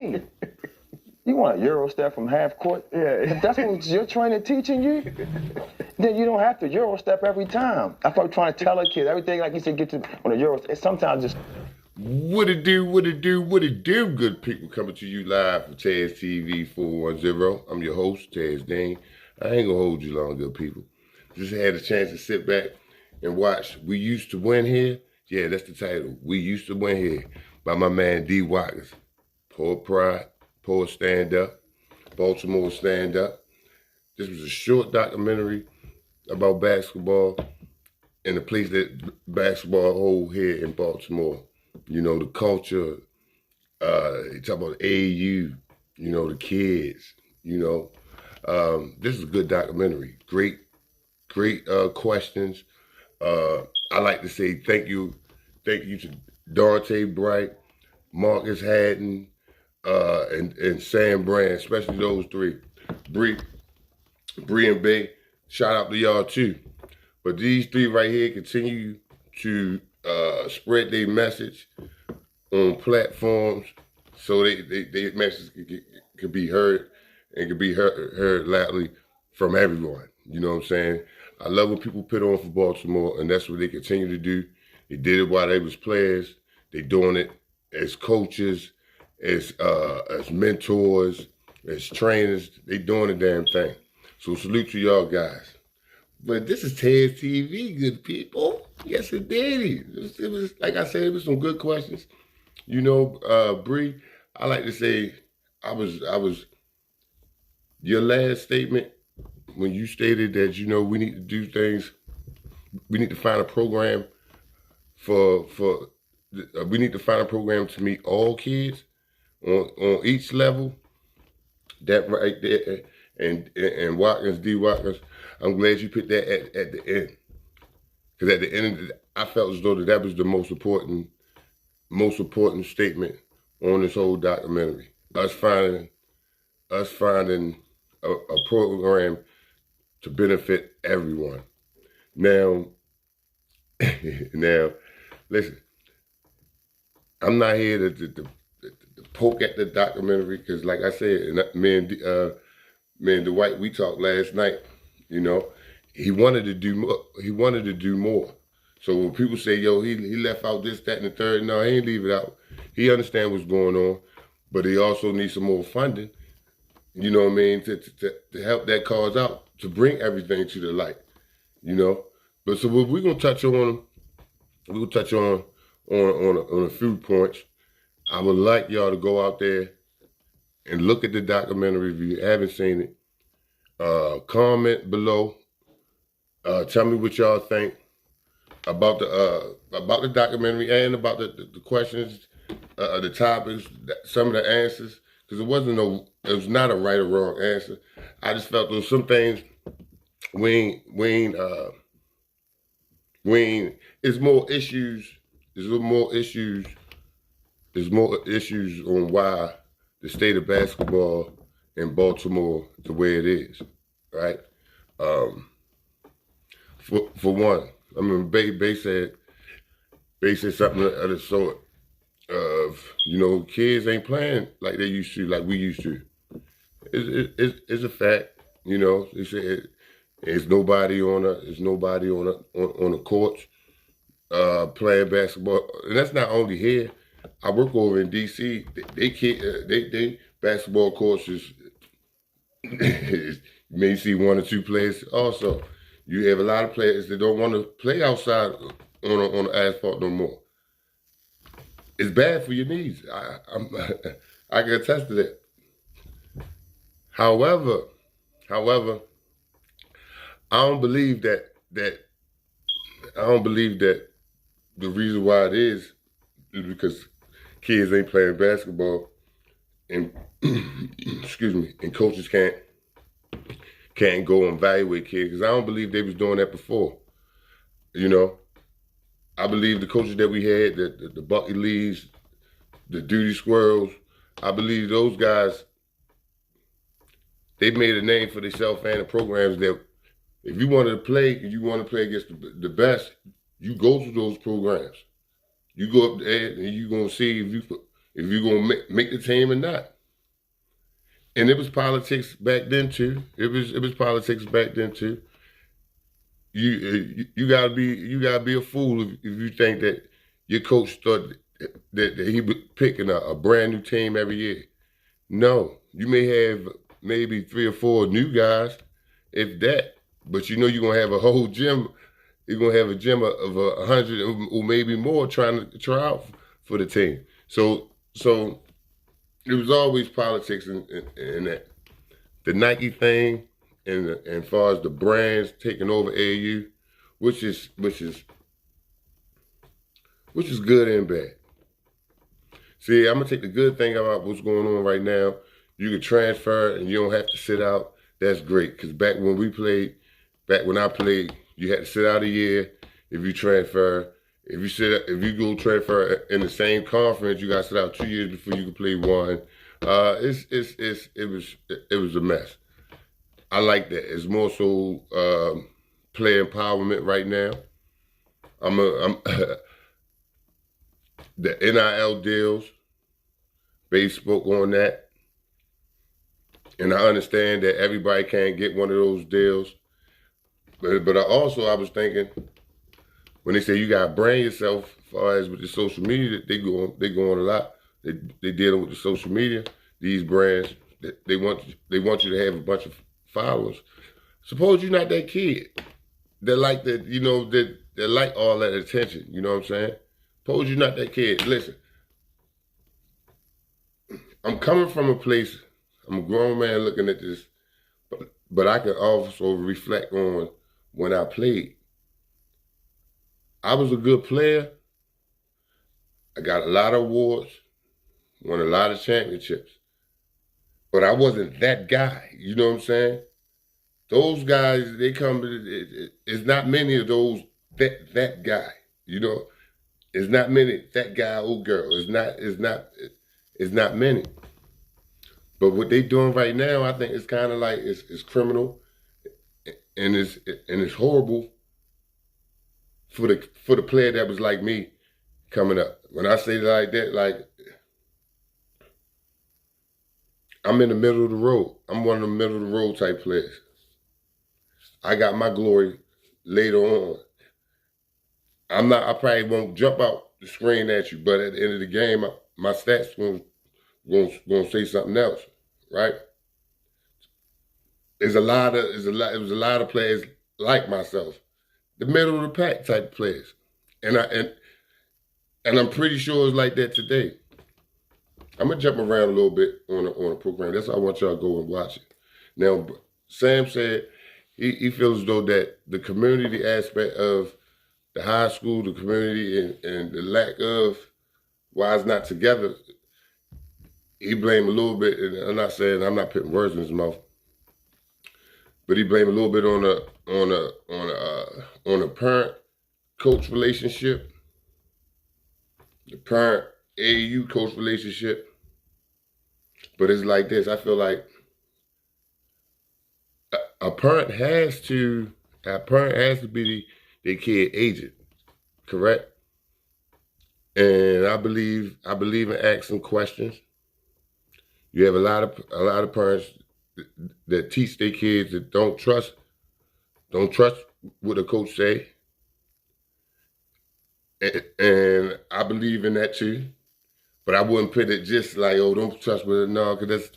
Hey, you want a Euro step from half court? Yeah. If that's what your trainer teaching you, then you don't have to Euro step every time. That's what I'm trying to tell a kid. Everything like you said, get to on a Euro. It's sometimes just. What it do, what it do, what it do, good people, coming to you live from Taz TV 410. I'm your host, Taz Dane. I ain't gonna hold you long, good people. Just had a chance to sit back and watch We Used to Win Here. Yeah, that's the title. We Used to Win Here by my man D. Watkins. Poor pride, poor stand up, Baltimore stand up. This was a short documentary about basketball and the place that basketball hold here in Baltimore. You know, the culture, you talk about AU, you know, the kids, you know. This is a good documentary. Great questions. I like to say thank you to Dante Bright, Marcus Haddon, and Sam Brand, especially those three. Bree and Bay, shout out to y'all too. But these three right here continue to spread their message on platforms so their message could be heard and could be heard loudly from everyone. You know what I'm saying? I love when people put on for Baltimore, and that's what they continue to do. They did it while they was players. They doing it as coaches, as mentors, as trainers. They doing the damn thing. So salute to y'all guys. But this is Taz TV, good people. Yes, it did. It was like I said, it was some good questions. You know, Bree, I like to say, I was. Your last statement when you stated that we need to do things, we need to find a program we need to find a program to meet all kids on each level. That right there, and Watkins, D. Watkins, I'm glad you put that at the end. Because at the end, I felt as though that was the most important statement on this whole documentary. Us finding a program to benefit everyone. Now, listen, I'm not here to poke at the documentary because, like I said, me and Dwight, we talked last night. You know, he wanted to do more. He wanted to do more. So when people say, "Yo, he left out this, that, and the third," no, he ain't leave it out. He understand what's going on, but he also needs some more funding. You know what I mean? To help that cause out, to bring everything to the light. You know, but so what we're gonna touch on, on a few points. I would like y'all to go out there and look at the documentary if you haven't seen it. Comment below. Tell me what y'all think about the documentary and about the questions, the topics, some of the answers. Because it was not a right or wrong answer. I just felt there was some things it's more issues. There's more issues on why the state of basketball in Baltimore the way it is, right? For one, I mean, Bay said something of the sort of, kids ain't playing like they used to, like we used to. It's a fact, They said there's nobody on the courts playing basketball, and that's not only here. I work over in DC. They basketball courts is you may see one or two players. Also, you have a lot of players that don't want to play outside on the asphalt no more. It's bad for your knees. I can attest to that. However, I don't believe that the reason why it is because kids ain't playing basketball and excuse me, and coaches can't go and evaluate kids because I don't believe they was doing that before. I believe the coaches that we had, the Bucky Lees, the Duty Squirrels, I believe those guys, they made a name for themselves and the programs that if you wanted to play and you want to play against the best, you go to those programs. You go up there and you're going to see if if you're gonna make the team or not. And it was politics back then too. It was politics back then too. You gotta be a fool if you think that your coach thought that he was picking a brand new team every year. No, you may have maybe 3 or 4 new guys, if that. But you know you're gonna have a whole gym. You're gonna have a gym of 100 or maybe more trying to try out for the team. So it was always politics in that. The Nike thing and as far as the brands taking over AU, which is good and bad. See, I'm gonna take the good thing about what's going on right now. You can transfer and you don't have to sit out. That's great. Because back when I played, you had to sit out a year if you transfer. If you go transfer in the same conference, you got to sit out 2 years before you can play one. It was a mess. I like that. It's more so player empowerment right now. I'm the NIL deals. They spoke on that, and I understand that everybody can't get one of those deals. But I was thinking when they say you gotta brand yourself, as far as with the social media, they go on a lot. They dealing with the social media. These brands, they want you to have a bunch of followers. Suppose you're not that kid that like that, that like all that attention. You know what I'm saying? Suppose you're not that kid. Listen, I'm coming from a place. I'm a grown man looking at this, but I can also reflect on when I played. I was a good player. I got a lot of awards, won a lot of championships, but I wasn't that guy. You know what I'm saying? Those guys, they come. It's not many of those that guy. You know, it's not many that guy old girl. It's not many. But what they doing right now, I think it's kind of like it's criminal, and it's horrible for the player that was like me coming up. When I say like that, like I'm in the middle of the road. I'm one of the middle of the road type players. I got my glory later on. I probably won't jump out the screen at you, but at the end of the game, my stats gonna say something else, right? It was a lot of players like myself, the middle of the pack type players, and I'm pretty sure it's like that today. I'm gonna jump around a little bit on a program. That's why I want y'all to go and watch it. Now, Sam said he feels as though that the community aspect of the high school, the community, and the lack of why it's not together, he blamed a little bit. And I'm not putting words in his mouth, but he blamed a little bit on a parent coach relationship, the parent AAU coach relationship. But it's like this. I feel like a parent has to be their kid agent, correct? And I believe in asking questions. You have a lot of parents that teach their kids that don't trust what a coach say. And I believe in that too. But I wouldn't put it just like, oh, don't trust with it. No, because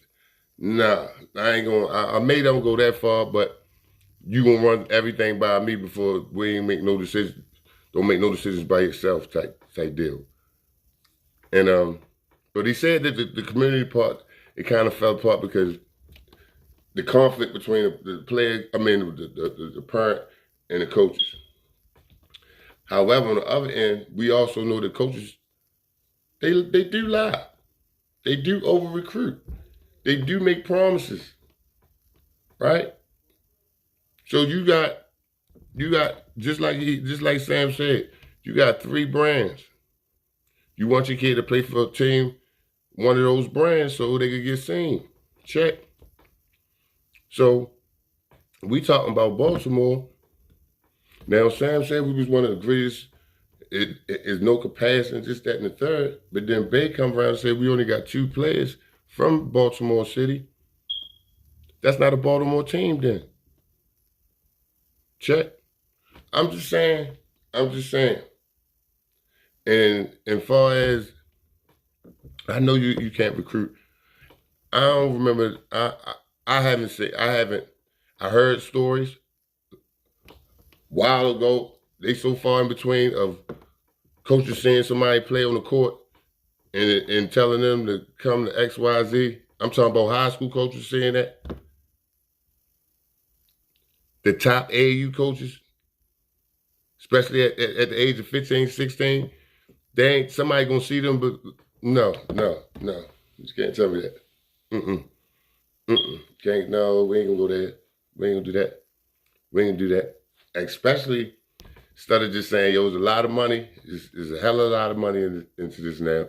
I ain't gonna, I may don't go that far, but you gonna run everything by me before we ain't make no decisions. Don't make no decisions by yourself type deal. And but he said that the community part, it kind of fell apart because the conflict between the player, the parent and the coaches. However, on the other end, we also know that coaches, they do lie. They do over-recruit. They do make promises, right? So you got just like Sam said, you got 3 brands. You want your kid to play for a team, one of those brands, so they could get seen. Check. So we talking about Baltimore. Now Sam said we was one of the greatest it is no comparison, just that and the third. But then Bay come around and say we only got 2 players from Baltimore City. That's not a Baltimore team then. Check. I'm just saying. And far as I know you can't recruit. I don't remember I haven't I heard stories a while ago. They so far in between of coaches seeing somebody play on the court and telling them to come to XYZ. I'm talking about high school coaches saying that. The top AAU coaches, especially at the age of 15, 16, they ain't somebody gonna see them, but no. You can't tell me that. Can't, no, we ain't gonna go there. We ain't gonna do that. We ain't gonna do that. Especially instead of just saying, yo, there's a lot of money. There's a hell of a lot of money into this now.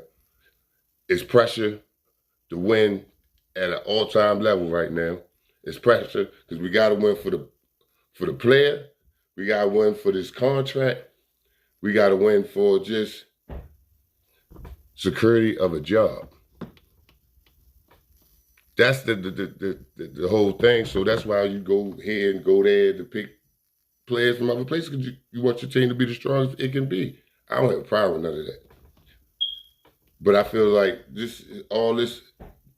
It's pressure to win at an all-time level right now. It's pressure because we got to win for the player. We got to win for this contract. We got to win for just security of a job. That's the whole thing. So that's why you go here and go there to pick players from other places because you want your team to be the strongest it can be. I don't have a problem with none of that. But I feel like all this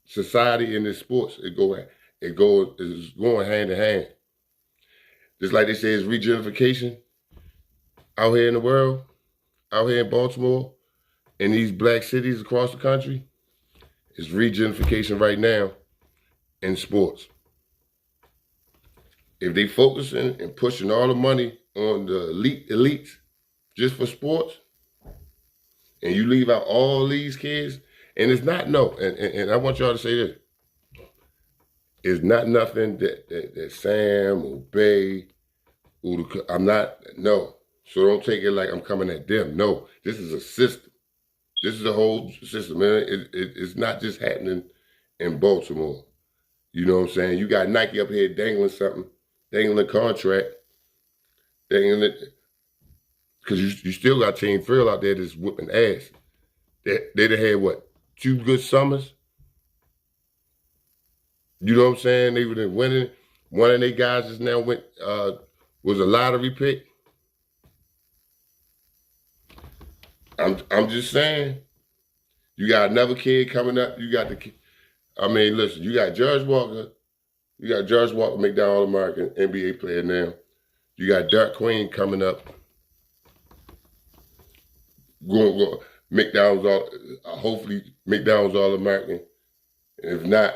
society and this sports, is going hand in hand. Just like they say, it's regentrification out here in the world, out here in Baltimore, in these black cities across the country. It's regentrification right now in sports. If they focusing and pushing all the money on the elites just for sports, and you leave out all these kids, and it's not and I want y'all to say this. It's not nothing that Sam or Bay, I'm not, no. So don't take it like I'm coming at them. No, this is a system. This is a whole system, man. It's not just happening in Baltimore. You know what I'm saying? You got Nike up here dangling something, dangling a contract, dangling it, because you still got Team Thrill out there that's whipping ass. They had what, 2 good summers? You know what I'm saying? They were winning. One of their guys just now was a lottery pick. I'm just saying. You got another kid coming up. You got listen, you got George Walker. You got George Walker, McDonald All-American NBA player now. You got Dirk Queen coming up. Going McDonald's hopefully McDonald's All-American. If not,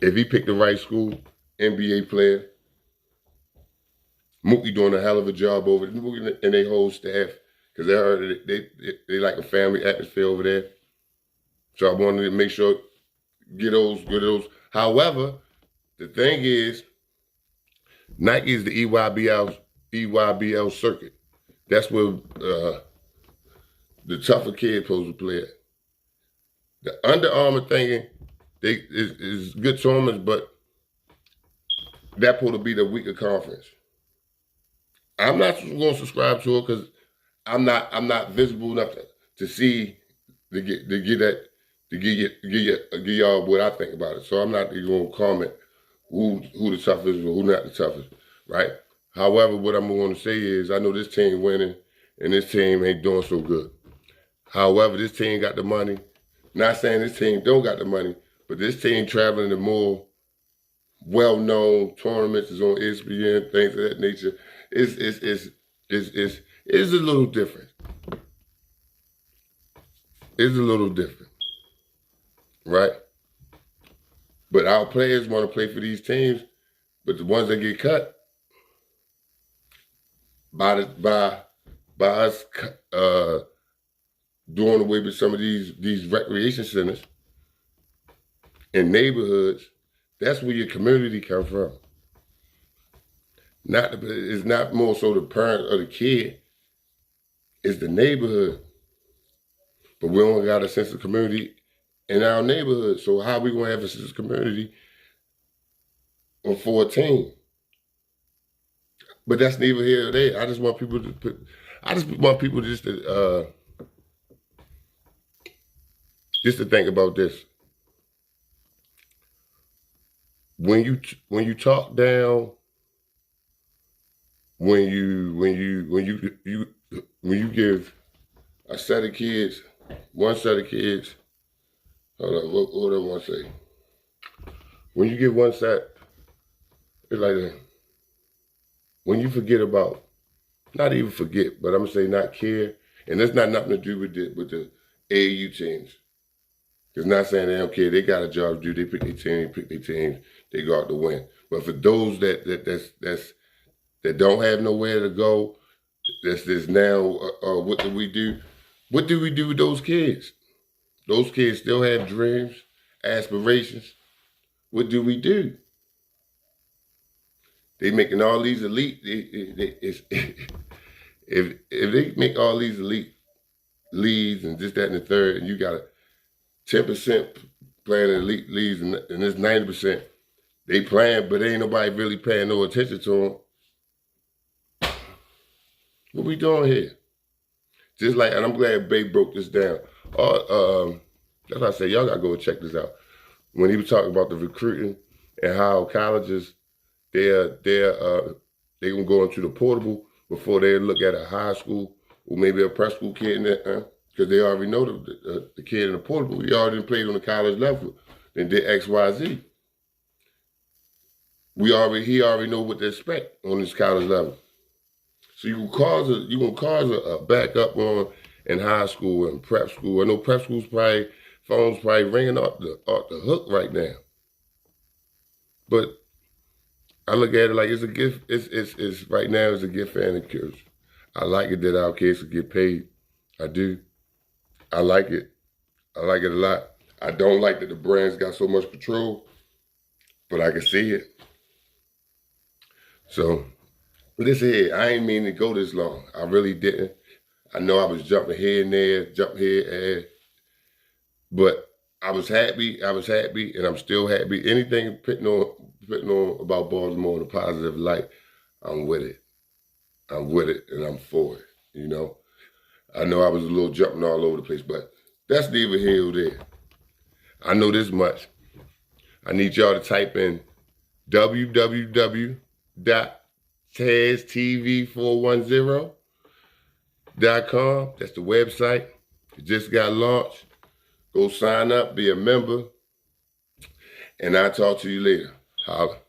if he picked the right school, NBA player, Mookie doing a hell of a job over there, Mookie and their whole staff, because they heard they like a family atmosphere over there. So I wanted to make sure, get those. However, the thing is, Nike is the EYBL circuit. That's where the tougher kids supposed to play at. The Under Armour thing is good tournaments, but that's supposed to be the weaker conference. I'm not going to subscribe to it because I'm not visible enough to see to give y'all what I think about it. So I'm not even going to comment who the toughest or who not the toughest, right? However, what I'm going to say is I know this team winning and this team ain't doing so good. However, this team got the money. Not saying this team don't got the money, but this team traveling to more well-known tournaments, is on ESPN, things of that nature. It's a little different. It's a little different, right? But our players want to play for these teams, but the ones that get cut by us doing away with some of these recreation centers in neighborhoods, that's where your community come from. It's not more so the parent or the kid, it's the neighborhood. But we only got a sense of community in our neighborhood. So how we gonna have a sense of community for a team? But that's neither here nor there. I just want people to just to think about this. When you talk down, when you give a set of kids, one set of kids, hold on, what do I want to say? When you give one set, it's like that. When you forget about, not even forget, but I'm gonna say not care, and that's not nothing to do with the AAU teams. It's not saying they don't care. They got a job to do. They pick their teams. They go out to win. But for those that don't have nowhere to go, that's now, what do we do? What do we do with those kids? Those kids still have dreams, aspirations. What do we do? They making all these elite. If they make all these elite leads and this, that, and the third, and you got a 10% playing in elite leagues, and this 90%, they playing, but ain't nobody really paying no attention to them. What we doing here? Just like, and I'm glad Bay broke this down. That's why I say y'all gotta go check this out. When he was talking about the recruiting and how colleges they're gonna go into the portable before they look at a high school or maybe a prep school kid in there, because they already know the kid in the portable. He already played on the college level and did X, Y, Z. He already know what to expect on this college level. So you gonna cause a backup on in high school and prep school. I know prep schools phones probably ringing off the hook right now. But I look at it like it's a gift. It's right now it's a gift and a curse. I like it that our kids get paid. I do. I like it. I like it a lot. I don't like that the brands got so much control, but I can see it. So, listen here, I ain't mean to go this long. I really didn't. I know I was jumping here and there, but I was happy, and I'm still happy. Anything putting on about Baltimore in a positive light, I'm with it. I'm with it, and I'm for it, you know. I know I was a little jumping all over the place, but that's neither here nor there. I know this much. I need y'all to type in www.taztv410.com. That's the website. It just got launched. Go sign up, be a member, and I'll talk to you later. Holla.